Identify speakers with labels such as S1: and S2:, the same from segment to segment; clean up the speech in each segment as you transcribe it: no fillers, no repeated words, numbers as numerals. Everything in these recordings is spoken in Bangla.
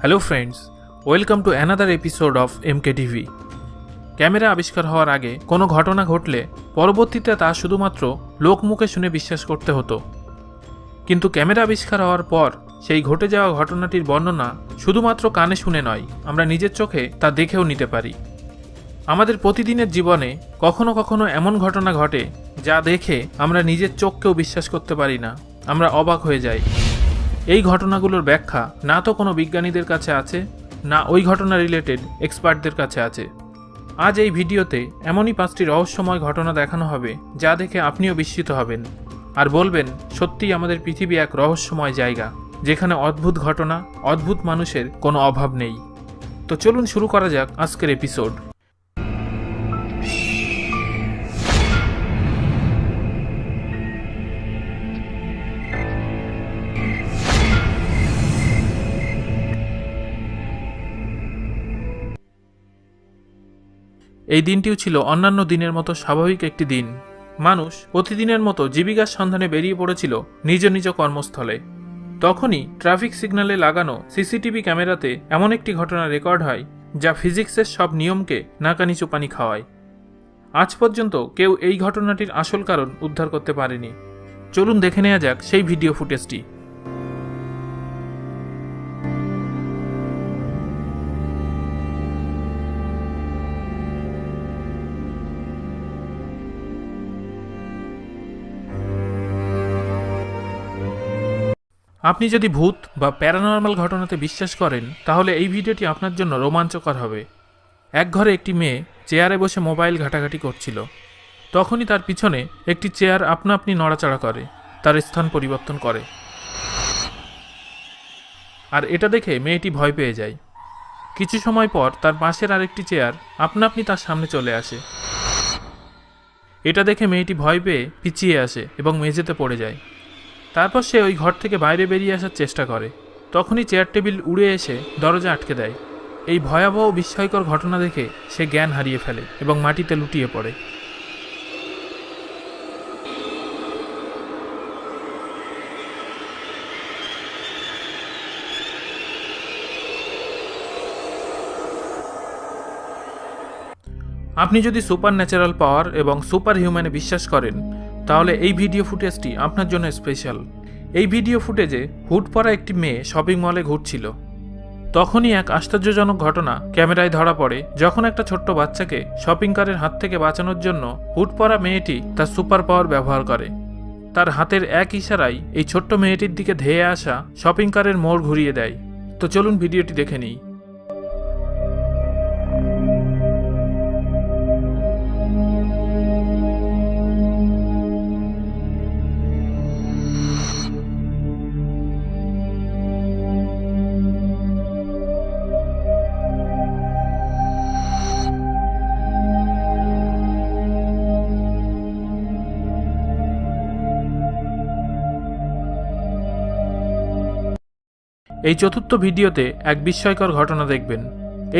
S1: Hello friends, welcome to another episode of MKTV। Camera আবিষ্কার হওয়ার আগে কোনো ঘটনা ঘটলে পরবর্তীতে তা শুধুমাত্র লোকমুখে শুনে বিশ্বাস করতে হতো, কিন্তু ক্যামেরা আবিষ্কার হওয়ার পর সেই ঘটে যাওয়া ঘটনাটির বর্ণনা শুধুমাত্র কানে শুনে নয়, আমরা নিজের চোখে তা দেখেও নিতে পারি। আমাদের প্রতিদিনের জীবনে কখনো কখনো এমন ঘটনা ঘটে যা দেখে আমরা নিজের চোখকেও বিশ্বাস করতে পারি না, আমরা অবাক হয়ে যাই। এই ঘটনাগুলোর ব্যাখ্যা না তো কোনো বিজ্ঞানীদের কাছে আছে, না ওই ঘটনা রিলেটেড এক্সপার্টদের কাছে আছে। আজ এই ভিডিওতে এমনই 5টি রহস্যময় ঘটনা দেখানো হবে যা দেখে আপনিও বিস্মিত হবেন আর বলবেন, সত্যিই আমাদের পৃথিবী এক রহস্যময় জায়গা যেখানে অদ্ভুত ঘটনা, অদ্ভুত মানুষের কোনো অভাব নেই। তো চলুন শুরু করা যাক আজকের এপিসোড। এই দিনটিও ছিল অন্যান্য দিনের মতো স্বাভাবিক একটি দিন। মানুষ প্রতিদিনের মতো জীবিকার সন্ধানে বেরিয়ে পড়েছিল নিজ নিজ কর্মস্থলে। তখনই ট্রাফিক সিগন্যালে লাগানো সিসিটিভি ক্যামেরাতে এমন একটি ঘটনা রেকর্ড হয় যা ফিজিক্সের সব নিয়মকে নাকানি চুপানি খাওয়ায়। আজ পর্যন্ত কেউ এই ঘটনাটির আসল কারণ উদ্ধার করতে পারেনি। চলুন দেখে নেওয়া যাক সেই ভিডিও ফুটেজটি। আপনি যদি ভূত বা প্যারানর্মাল ঘটনাতে বিশ্বাস করেন তাহলে এই ভিডিওটি আপনার জন্য রোমাঞ্চকর হবে। এক ঘরে একটি মেয়ে চেয়ারে বসে মোবাইল ঘাটাঘাটি করছিল। তখনই তার পিছনে একটি চেয়ার আপনা আপনি নড়াচড়া করে, তার স্থান পরিবর্তন করে। আর এটা দেখে মেয়েটি ভয় পেয়ে যায়। কিছু সময় পর তার পাশের আরেকটি চেয়ার আপনা আপনি তার সামনে চলে আসে। এটা দেখে মেয়েটি ভয় পেয়ে পিছিয়ে আসে এবং মেঝেতে পড়ে যায়। তারপর সে ওই ঘর থেকে বাইরে বেরিয়ে আসার চেষ্টা করে। তখনই চেয়ার টেবিল উড়ে এসে দরজা আটকে দেয়। এই ভয়াবহ বিস্ময়কর ঘটনা দেখে সে জ্ঞান হারিয়ে ফেলে এবং মাটিতে লুটিয়ে পড়ে। আপনি যদি সুপার ন্যাচারাল পাওয়ার এবং সুপার হিউম্যানে বিশ্বাস করেন তাহলে এই ভিডিও ফুটেজটি আপনার জন্য স্পেশাল। এই ভিডিও ফুটেজে হুড পরা একটি মেয়ে শপিং মলে ঘুরছিল। তখনই এক আশ্চর্যজনক ঘটনা ক্যামেরায় ধরা পড়ে, যখন একটা ছোট্ট বাচ্চাকে শপিং কারের হাত থেকে বাঁচানোর জন্য হুড পরা মেয়েটি তার সুপার পাওয়ার ব্যবহার করে। তার হাতের এক ইশারায় এই ছোট্ট মেয়েটির দিকে ধেয়ে আসা শপিং কারের মোড় ঘুরিয়ে দেয়। তো চলুন ভিডিওটি দেখে নিই। এই চতুর্থ ভিডিওতে এক বিস্ময়কর ঘটনা দেখবেন।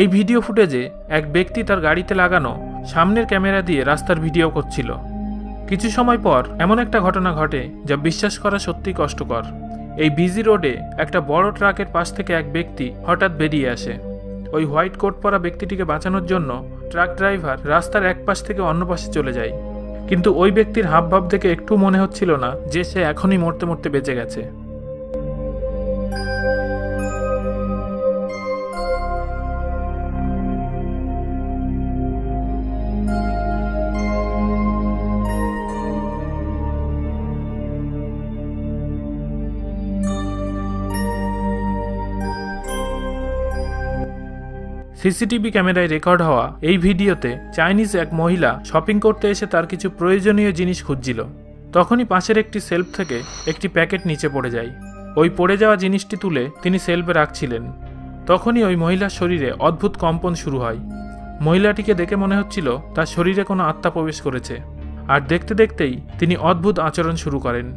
S1: এই ভিডিও ফুটেজে এক ব্যক্তি তার গাড়িতে লাগানো সামনের ক্যামেরা দিয়ে রাস্তার ভিডিও করছিল। কিছু সময় পর এমন একটা ঘটনা ঘটে যা বিশ্বাস করা সত্যি কষ্টকর। এই বিজি রোডে একটা বড় ট্রাকের পাশ থেকে এক ব্যক্তি হঠাৎ বেরিয়ে আসে। ওই হোয়াইট কোট পরা ব্যক্তিটিকে বাঁচানোর জন্য ট্রাক ড্রাইভার রাস্তার এক পাশ থেকে অন্য পাশে চলে যায়, কিন্তু ওই ব্যক্তির হাবভাব দেখে একটু মনে হচ্ছিল না যে সে এখনই মরতে মরতে বেঁচে গেছে। সিসিটিভি ক্যামেরায় রেকর্ড হওয়া এই ভিডিওতে চাইনিজ এক মহিলা শপিং করতে এসে তার কিছু প্রয়োজনীয় জিনিস খুঁজছিল। তখনই পাশের একটি সেলফ থেকে একটি প্যাকেট নিচে পড়ে যায়। ওই পড়ে যাওয়া জিনিসটি তুলে তিনি সেলফে রাখছিলেন। তখনই ওই মহিলার শরীরে অদ্ভুত কম্পন শুরু হয়। মহিলাটিকে দেখে মনে হচ্ছিল তার শরীরে কোনো আত্মা প্রবেশ করেছে, আর দেখতে দেখতেই তিনি অদ্ভুত আচরণ শুরু করেন।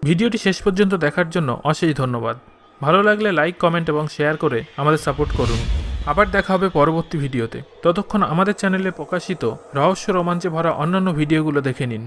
S1: ভিডিওটি শেষ পর্যন্ত দেখার জন্য অশেষ ধন্যবাদ। ভালো লাগলে লাইক, কমেন্ট এবং শেয়ার করে আমাদের সাপোর্ট করুন। আবার দেখা হবে পরবর্তী ভিডিওতে। ততক্ষণ আমাদের চ্যানেলে প্রকাশিত রহস্য রোমাঞ্চে ভরা অন্যান্য ভিডিওগুলো দেখে নিন।